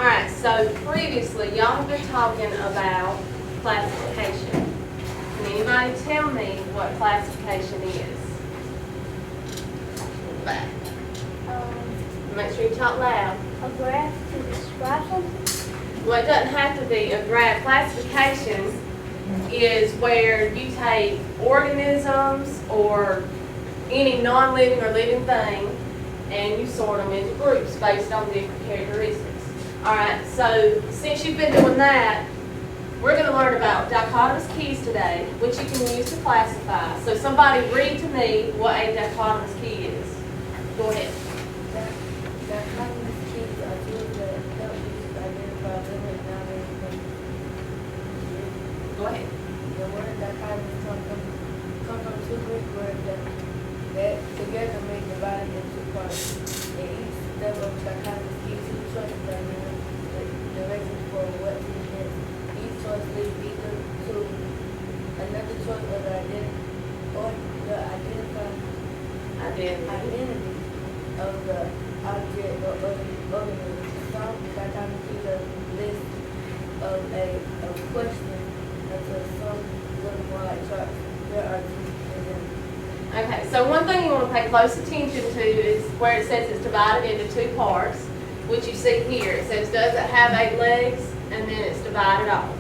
Alright, so previously, y'all have been talking about classification. Can anybody tell me what classification is? Back. Make sure you talk loud. A graph to describe something? Well, it doesn't have to be a graph. Classification is where you take organisms or any non-living or living thing and you sort them into groups based on different characteristics. Alright, so since you've been doing that, we're going to learn about dichotomous keys today, which you can use to classify. So somebody read to me what a dichotomous key is. Go ahead. Dichotomous keys are tools that help you to identify living and non-living things. Go ahead. The word dichotomous comes from two Greek words that together make divided into two parts. In each step of dichotomous key, two choices are given the directions for what to do next. Each choice leads either to another choice or the identity of the object or organism. Some dichotomous keys are list of a question until some look more like charts. There are two examples. Okay, so one thing you want to pay close attention to is where it says it's divided into two parts, which you see here. It says, does it have 8 legs? And then it's divided off.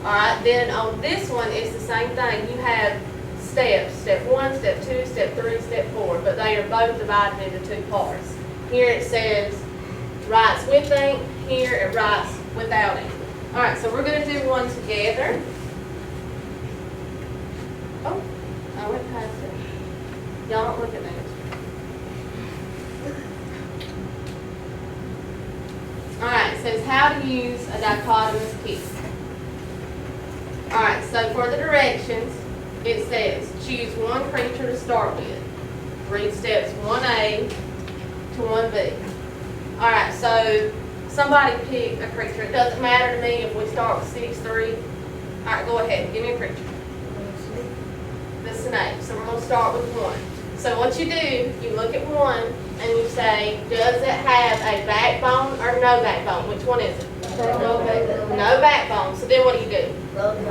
Alright, then on this one, it's the same thing. You have steps, step 1, step 2, step 3, step 4, but they are both divided into two parts. Here it says writes with ink, here it writes without ink. Alright, so we're going to do one together. Oh, I went past it. Y'all don't look at me. Alright, it says how to use a dichotomous key. Alright, so for the directions, it says choose one creature to start with. Read steps 1A to 1B. Alright, so somebody pick a creature. It doesn't matter to me if we start with 6-3. Alright, go ahead, give me a creature. The snake. So we're going to start with 1. So what you do, you look at 1 and you say, does it have a backbone or no backbone? Which one is it? No backbone. No backbone. So then what do? Go to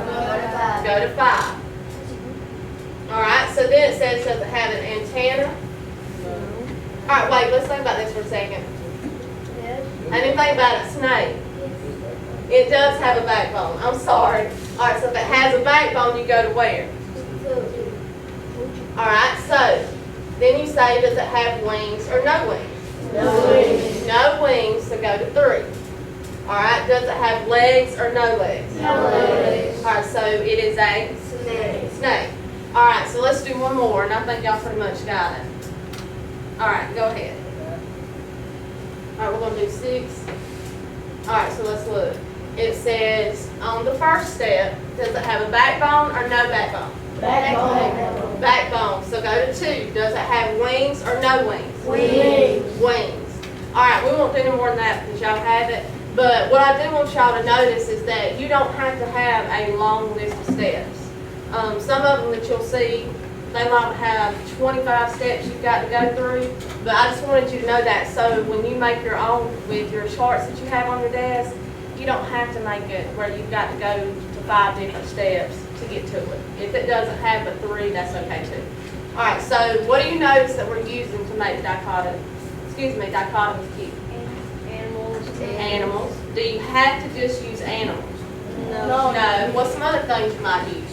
5. Go to 5. Alright, so then it says, does it have an antenna? Alright, wait, let's think about this for a second. Yes. I didn't think about a snake. It does have a backbone. I'm sorry. Alright, so if it has a backbone, you go to where? Alright, so then you say, does it have wings or no wings? No wings. No wings, so go to 3. Alright, does it have legs or no legs? No legs. Alright, so it is a snake. Alright, so let's do one more, and I think y'all pretty much got it. Alright, go ahead. Alright, we're going to do 6. Alright, so let's look. It says, on the first step, does it have a backbone or no backbone? Backbone. Backbone, so go to 2. Does it have wings or no wings? Wings. Wings. Alright, we won't do any more than that because y'all have it. But what I do want y'all to notice is that you don't have to have a long list of steps. Some of them that you'll see, they might have 25 steps you've got to go through. But I just wanted you to know that so when you make your own with your charts that you have on your desk, you don't have to make it where you've got to go to 5 different steps to get to it. If it doesn't have but 3, that's okay too. Alright, so what do you notice that we're using to make dichotomous key? Animals. Animals. Do you have to just use animals? No. No. What's some other things you might use?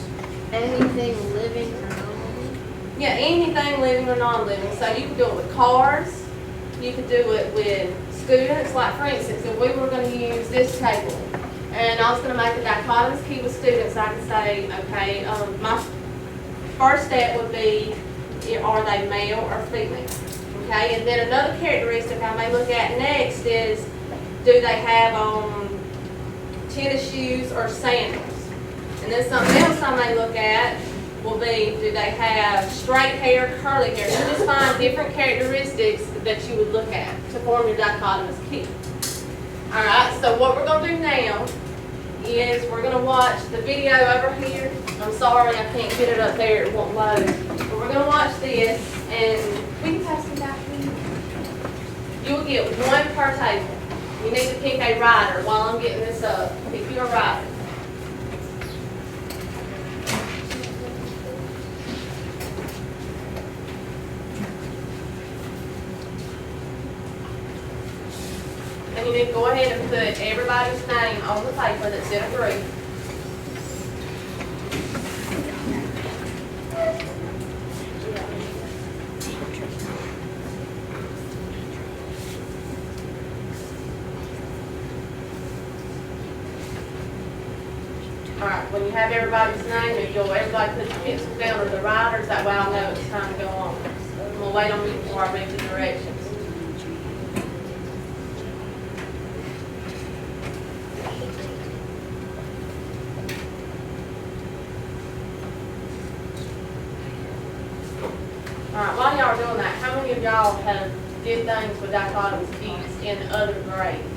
Anything living or non-living? Yeah, anything living or non-living. So you can do it with cars. You could do it with students. Like for instance, if we were going to use this table, and I was going to make a dichotomous key with students, I could say, okay, my first step would be, are they male or female? Okay, and then another characteristic I may look at next is, do they have on tennis shoes or sandals? And then something else I may look at will be, do they have straight hair, curly hair? You just find different characteristics that you would look at to form your dichotomous key. Alright, so what we're going to do now is we're going to watch the video over here. I'm sorry I can't get it up there, it won't load. But we're going to watch this, and we can pass it back here. You will get 1 per table. You need to pick a rider while I'm getting this up. Pick your rider. And you need to go ahead and put everybody's name on the paper that's in a group. Alright, when you have everybody's name, if you'll everybody put your pencils down or the riders, that way I'll know it's time to go on. I'm gonna wait on you before I read the directions. Alright, while y'all are doing that, how many of y'all have did things with dichotomous keys in other grades?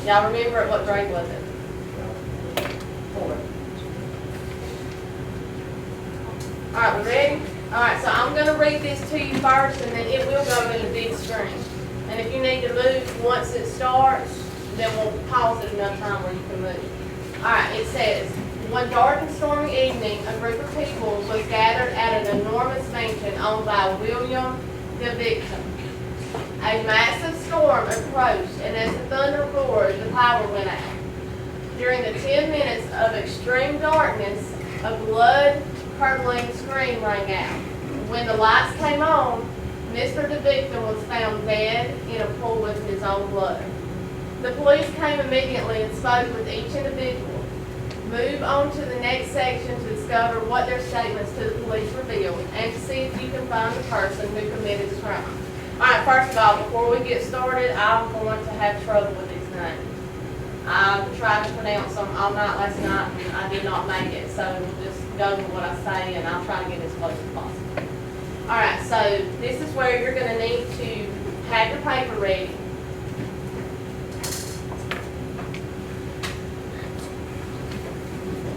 Y'all remember it? What grade was it? 4. Alright, we ready? Alright, so I'm going to read this to you first, and then it will go in the big screen. And if you need to move once it starts, then we'll pause it enough time where you can move. Alright, it says, one dark and stormy evening, a group of people was gathered at an enormous mansion owned by William the Victim. A massive storm approached, and as the thunder roared, the power went out. During the 10 minutes of extreme darkness, a blood-curdling scream rang out. When the lights came on, Mr. the Victim was found dead in a pool with his own blood. The police came immediately and spoke with each individual. Move on to the next section to discover what their statements to the police revealed and to see if you can find the person who committed the crime. Alright, first of all, before we get started, I'm going to have trouble with these names. I tried to pronounce them all night last night and I did not make it, so we'll just go with what I say and I'll try to get as close as possible. Alright, so this is where you're going to need to have your paper ready.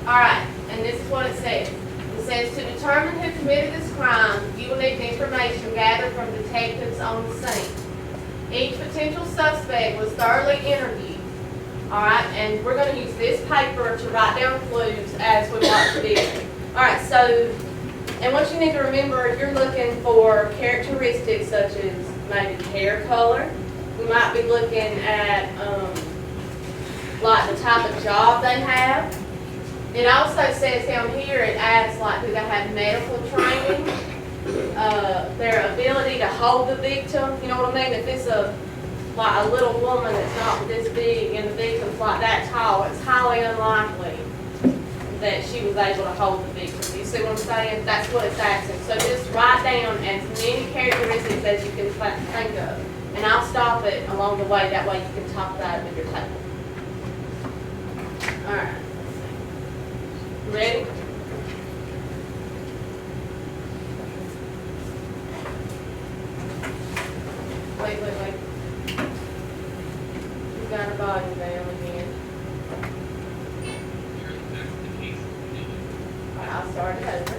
Alright, and this is what it says. It says, to determine who committed this crime, you will need the information gathered from detectives on the scene. Each potential suspect was thoroughly interviewed. Alright, and we're going to use this paper to write down clues as we watch the video. Alright, so, and what you need to remember, you're looking for characteristics such as maybe hair color. We might be looking at, like the type of job they have. It also says down here, it asks like, do they have medical training? Their ability to hold the victim, you know what I mean? If it's like a little woman that's not this big and the victim's like that tall, it's highly unlikely that she was able to hold the victim. You see what I'm saying? That's what it's asking. So just write down as many characteristics as you can think of. And I'll stop it along the way, that way you can talk about it with your table. Alright. Ready? Wait. You got a body down again. Alright, I'll start it over.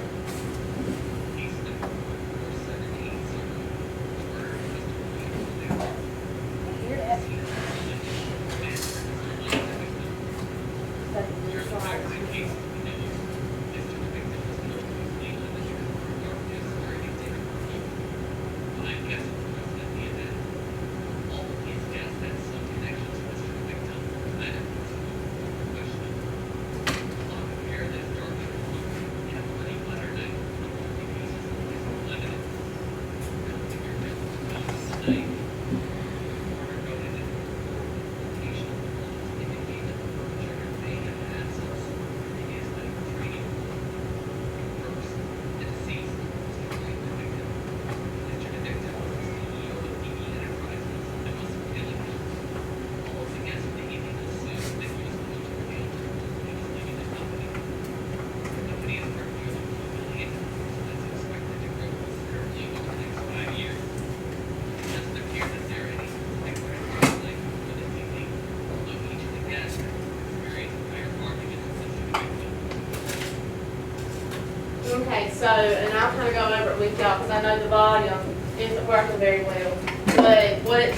Okay, so, and I'll kind of go over it with y'all because I know the volume isn't working very well. But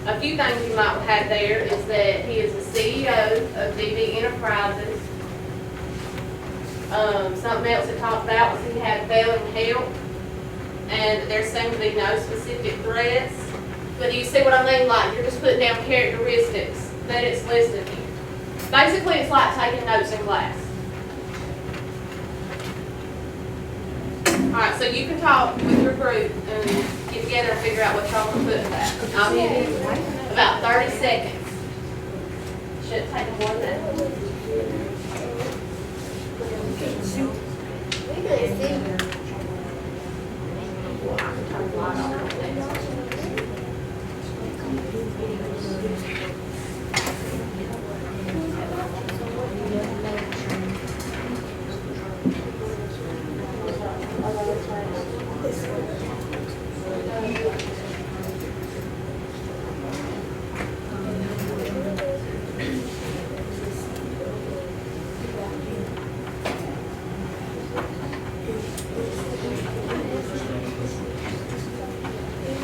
a few things you might have there is that he is the CEO of DB Enterprises. Something else to talk about was he had failing health, and there seemed to be no specific threats. But do you see what I mean? Like, you're just putting down characteristics that it's listed here. Basically, it's like taking notes in class. Alright, so you can talk with your group and get together and figure out what y'all want to put in that. I'll give you about 30 seconds. Shouldn't take more than that. We can see. Turn the light on.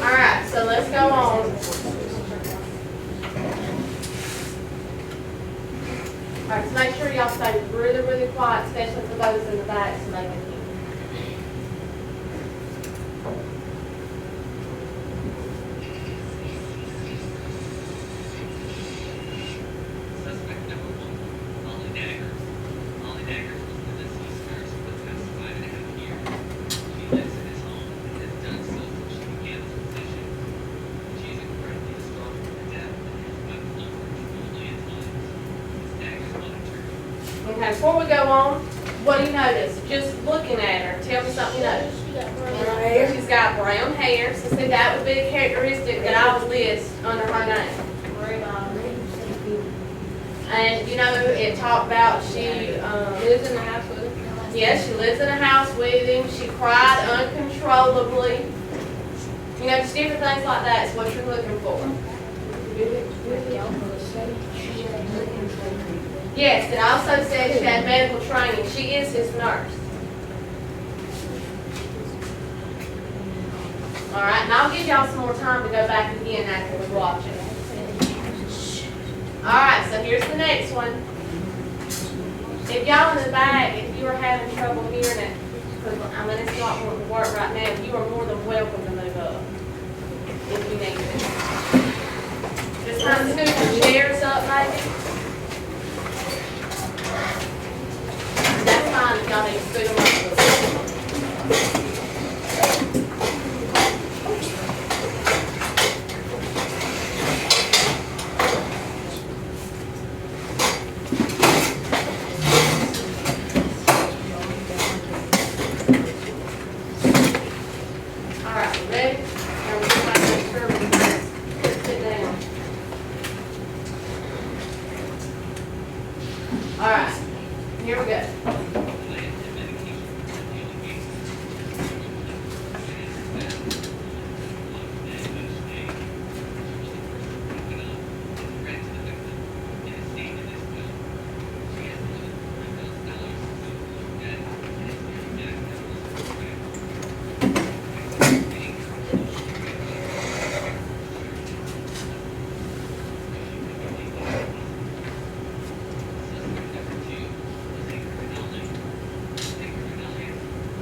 Alright, so let's go on. Alright, so make sure y'all stay really, really quiet, especially for those in the back, so they can hear. Suspect number 1, Molly Daggers. Molly Daggers was the deceased nurse for the past 5.5 years. She lives in his home and has done so since she began this position. She is incredibly distraught from her death and has wept uncontrollably at times. Ms. Daggers monitored. Okay, before we go on, what do you notice? Just looking at her, tell me something you notice. She's got brown hair, so see that would be a characteristic that I would list under her name. And you know, it talked about she, Lives in the house with him. yes, she lives in a house with him, she cried uncontrollably. You know, just different things like that is what you're looking for. Yes, it also said she had medical training, she is his nurse. All right, and I'll give y'all some more time to go back again after we watch it. All right, so here's the next one. If y'all in the back, if you are having trouble hearing it, because I mean it's not going to work right now, you are more than welcome to move up if you need to. Just kind of scoot your chairs up, maybe. That's fine if y'all need to scoot them up a little bit. All right, we ready? Now we're just going to make sure we sit down. All right, here we go. Plans and medication for the daily basis. And her death. One day, each day. She was the person woken up and read to the victim in a state in his will. She has more than $40,000 in student loan debt and is being diagnosed with depression.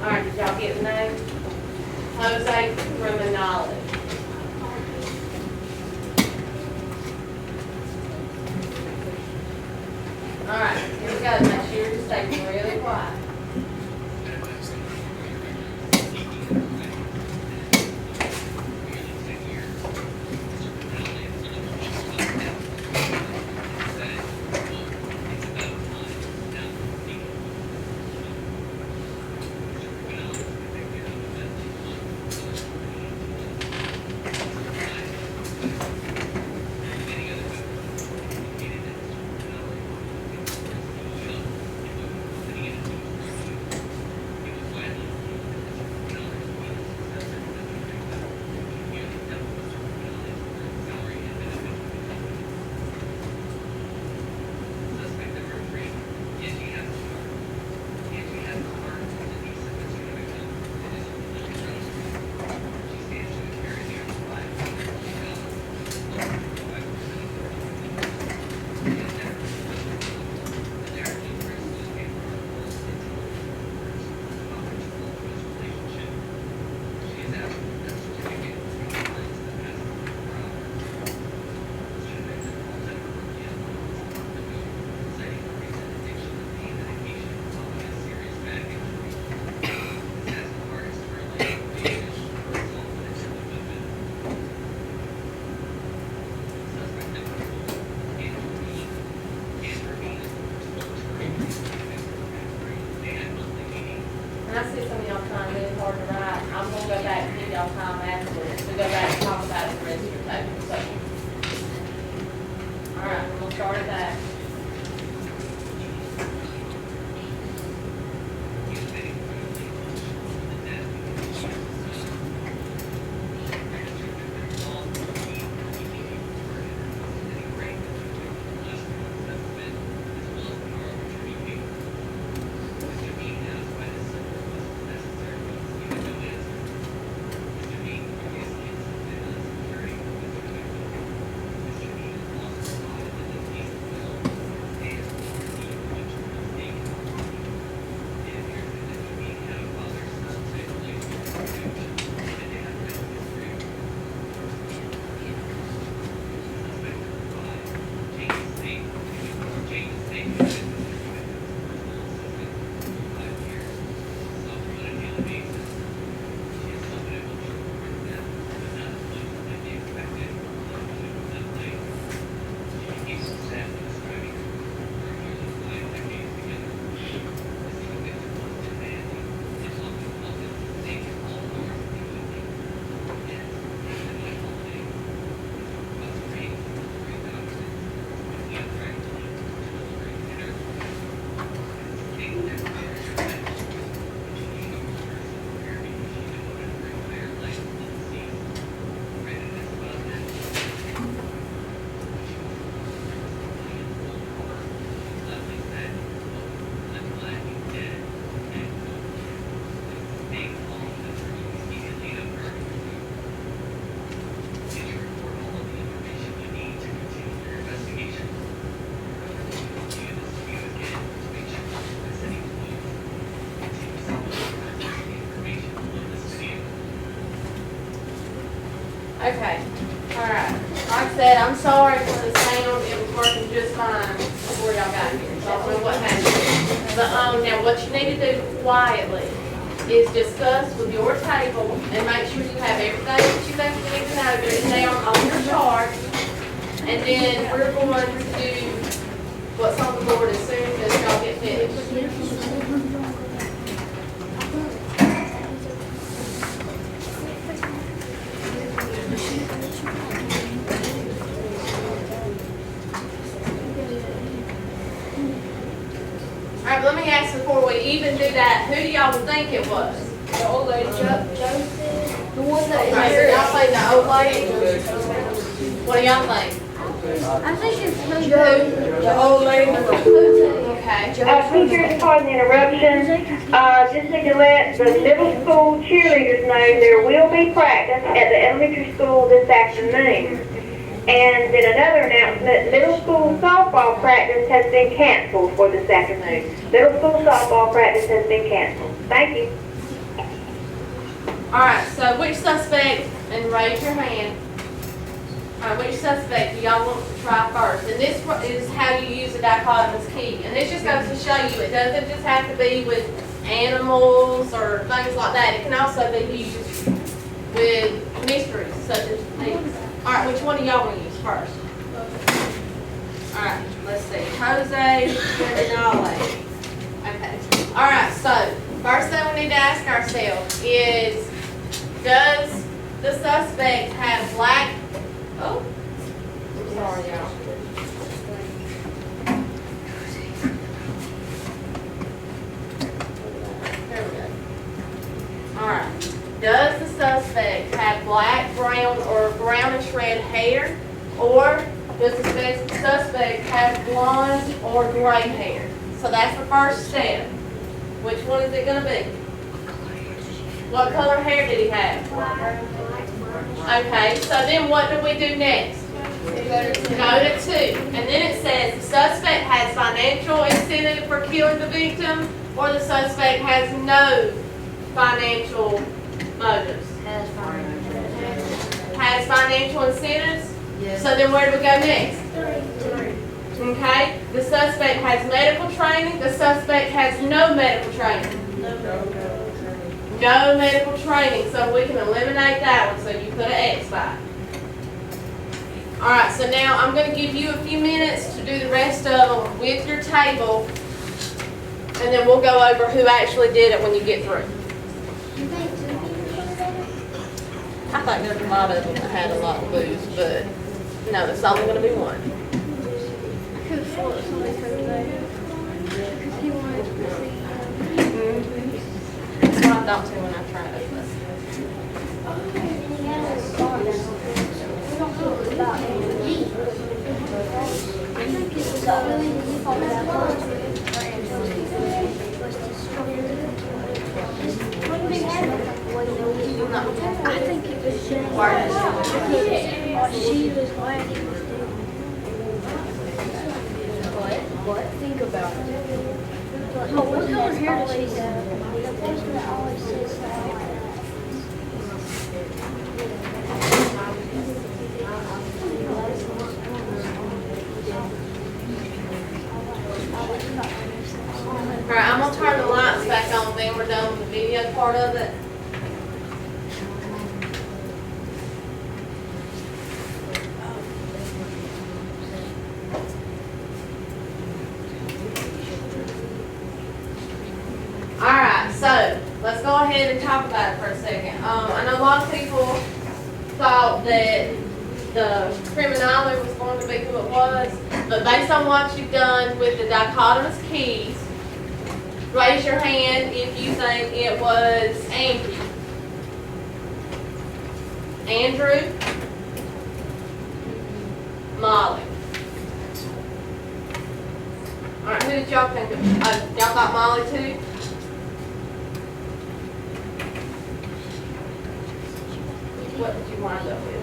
All right, did y'all get the name? Jose Criminale. All right, here we go. Make sure you just stay really quiet. y'all time afterwards to go back and talk about the rest of your table, so. All right, we'll start at that. Okay, all right. Like I said, I'm sorry for the sound. It was working just fine before y'all got here, so I don't know what happened. But, now what you need to do quietly is discuss with your table and make sure you have everything that you think you need to know written down on your chart. And then we're going to do what's on the board as soon as y'all get finished. All right, let me ask before we even do that, who do y'all think it was? The old lady, Joseph, the one All that right, so y'all say the old lady? What do y'all think? I think it's the old lady. Okay. Teachers, pardon the interruption. Just need to let the middle school cheerleaders know there will be practice at the elementary school this afternoon. And then another announcement, middle school softball practice has been canceled for this afternoon. Middle school softball practice has been canceled. Thank you. All right, so which suspect, and raise your hand. All right, which suspect do y'all want to try first? And this is how you use the dichotomous key. And this just goes to show you, it doesn't just have to be with animals or things like that. It can also be used with mysteries such as these. All right, which one do y'all want to use first? All right, let's see. Jose, Denali. Okay. All right, so first thing we need to ask ourselves is, does the suspect have black? Oh, I'm sorry, y'all. There we go. All right. Does the suspect have black, brown, or brownish red hair? Or does the suspect have blonde or gray hair? So that's the first step. Which one is it going to be? What color hair did he have? Okay, so then what do we do next? Go to 2. And then it says the suspect has financial incentive for killing the victim, or the suspect has no financial motives. Has financial incentives? Yes. So then where do we go next? 3. Okay, the suspect has medical training, the suspect has no medical training. No medical training, so we can eliminate that one, so you put an X by it. Alright, so now I'm going to give you a few minutes to do the rest of them with your table, and then we'll go over who actually did it when you get through. I think there's a lot of them that had a lot of booze, but no, it's only gonna be one. I could have thought somebody could there. Because he wanted to see. That's what I thought too when I tried it. But. I think it was I think it was she was glad he was dead. What? Think about it. Oh, what color hair does he have? That's what I always says that. Alright, I'm gonna turn the lights back on, then we're done with the video part of it. Alright, so let's go ahead and talk about it for a second. I know a lot of people thought that the criminality was going to be who it was, but based on what you've done with the dichotomous keys, raise your hand if you think it was Angie. Andrew? Molly? Alright, who did y'all think of? Y'all got Molly too? What did you wind up with?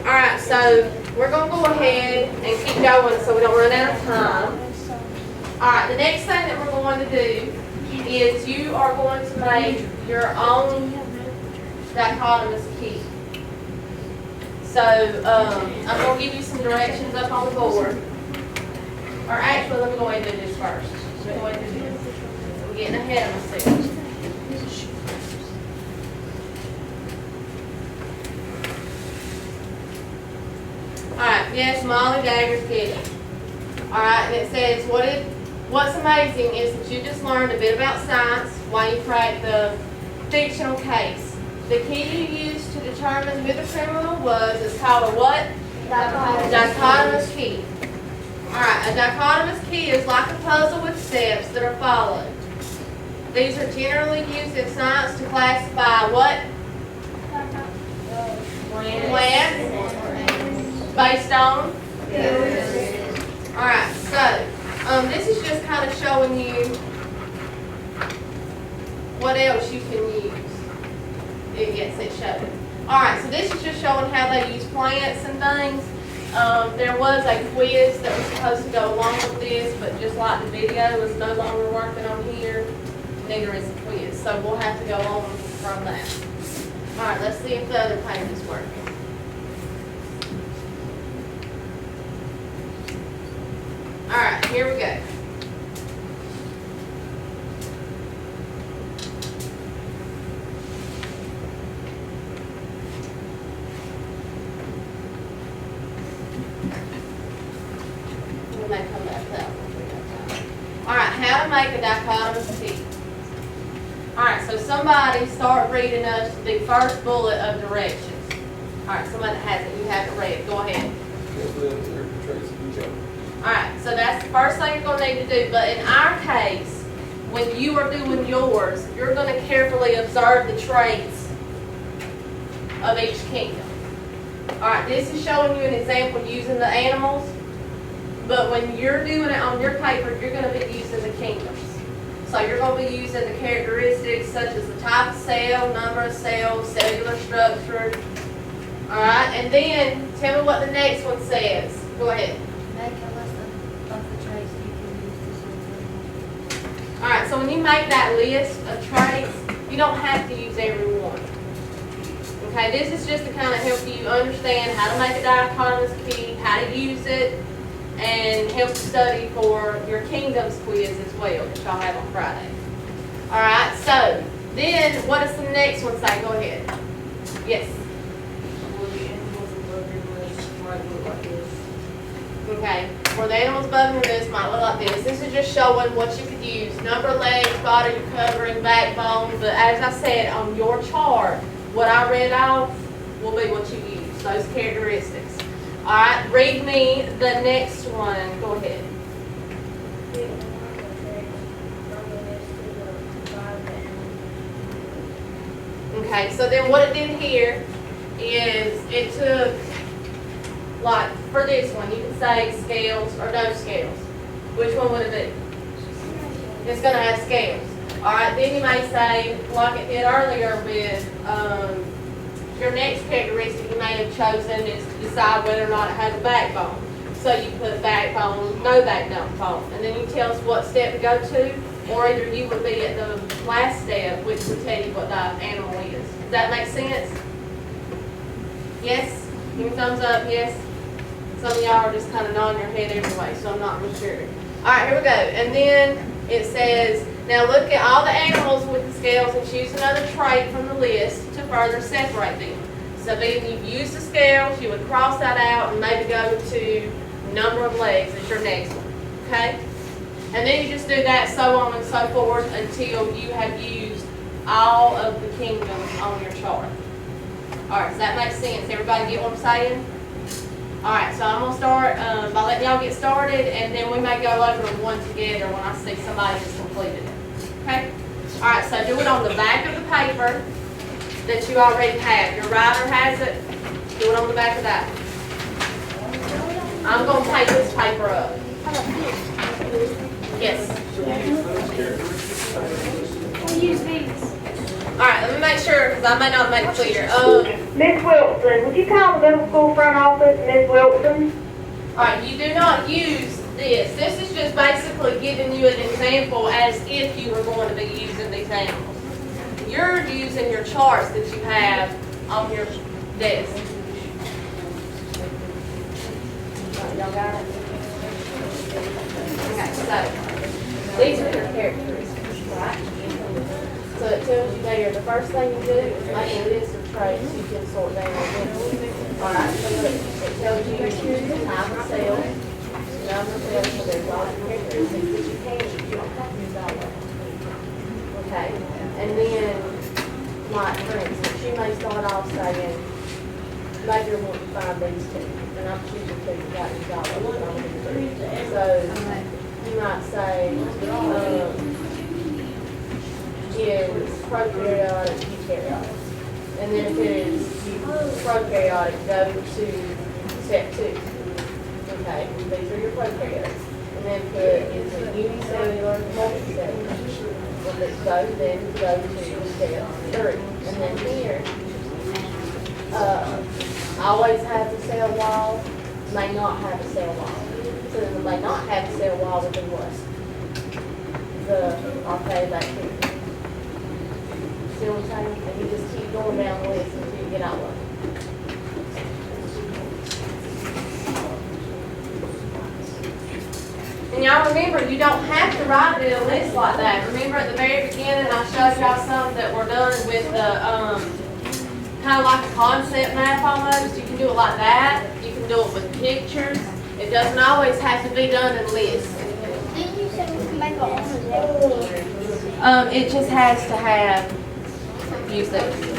Alright, so we're going to go ahead and keep going so we don't run out of time. Alright, the next thing that we're going to do is you are going to make your own dichotomous key. So I'm going to give you some directions up on the board. Or actually, let me go ahead and do this first. Let me go ahead and do this. I'm getting ahead of myself. Alright, yes, Molly Daggers get it. Alright, and it says, what's amazing is that you just learned a bit about science while you crack the fictional case. The key you used to determine who the criminal was is called a what? Dichotomous key. Alright, a dichotomous key is like a puzzle with steps that are followed. These are generally used in science to classify what? Plants. Based on? Alright, so this is just kind of showing you what else you can use. Yes, it showed. Alright, so this is just showing how they use plants and things. There was a quiz that was supposed to go along with this, but just like the video is no longer working on here, neither is the quiz. So we'll have to go on from that. Alright, let's see if the other page is working. Alright, here we go. We may come back to that one if we have time. Alright, how to make a dichotomous key. Alright, so somebody start reading us the first bullet of directions. Alright, somebody that has it, you have it read. Go ahead. Alright, so that's the first thing you're going to need to do. But in our case, when you are doing yours, you're going to carefully observe the traits of each kingdom. Alright, this is showing you an example using the animals. But when you're doing it on your paper, you're going to be using the kingdoms. So you're going to be using the characteristics such as the type of cell, number of cells, cellular structure. Alright, and then tell me what the next one says. Go ahead. Make a list of the traits you can use to solve. Alright, so when you make that list of traits, you don't have to use every one. Okay, this is just to kind of help you understand how to make a dichotomous key, how to use it, and help you study for your kingdoms quiz as well that y'all have on Friday. Alright, so then what does the next one say? Go ahead. Yes. Okay, for the animals above your list might look like this. This is just showing what you could use. Number of legs, body covering, backbone. But as I said, on your chart, what I read off will be what you use, those characteristics. Alright, read me the next one. Go ahead. Okay, so then what it did here is it took, like, for this one, you can say scales or no scales. Which one would it be? It's gonna have scales. Alright, then you may say, like it did earlier with, your next characteristic you may have chosen is to decide whether or not it has a backbone. So you put backbone, no backbone, and then you tell us what step to go to, or either you would be at the last step, which would tell you what the animal is. Does that make sense? Yes? Give me a thumbs up, yes? Some of y'all are just kind of nodding your head anyway, so I'm not real sure. Alright, here we go. And then it says, now look at all the animals with the scales and choose another trait from the list to further separate them. So then you've used the scales, you would cross that out and maybe go to number of legs as your next one. Okay? And then you just do that so on and so forth until you have used all of the kingdoms on your chart. Alright, does that make sense? Everybody get what I'm saying? Alright, so I'm going to start by letting y'all get started, and then we may go over one together when I see somebody has completed it. Okay? Alright, so do it on the back of the paper that you already have. Your writer has it. Do it on the back of that. I'm going to take this paper up. Yes. We'll use these. Alright, let me make sure, because I may not make it clear. Miss Wilson, would you call the middle school front office, Miss Wilson? Alright, you do not use this. This is just basically giving you an example as if you were going to be using these animals. You're using your charts that you have on your desk. Y'all got it? Okay, so these are your characteristics, right? So it tells you there, the first thing you do is make a list of traits you can sort down with. Alright, so look, it tells you the type of cell, number of cells, so there's all the characteristics that you can use. You don't have to use all of them. Okay, and then, like for instance, you may start off saying, maybe you're wanting to find these two, and I'm choosing two, you got to use all of them. So, you might say, is prokaryotic, eukaryotic. And then if it is prokaryotic, go to step 2. Okay, these are your prokaryotes. And then put is it unicellular, multicellular. Well, let's go then go to step 3. And then here, always have a cell wall, may not have a cell wall. So the may not have a cell wall would be what? Okay, back here. See what I'm saying? And you just keep going down the list until you get all of them. And y'all remember, you don't have to write it in a list like that. Remember at the very beginning, I showed y'all some that were done with the, kind of like a concept map almost. You can do it like that. You can do it with pictures. It doesn't always have to be done in lists. Didn't you say we can make our own? It just has to have, use those.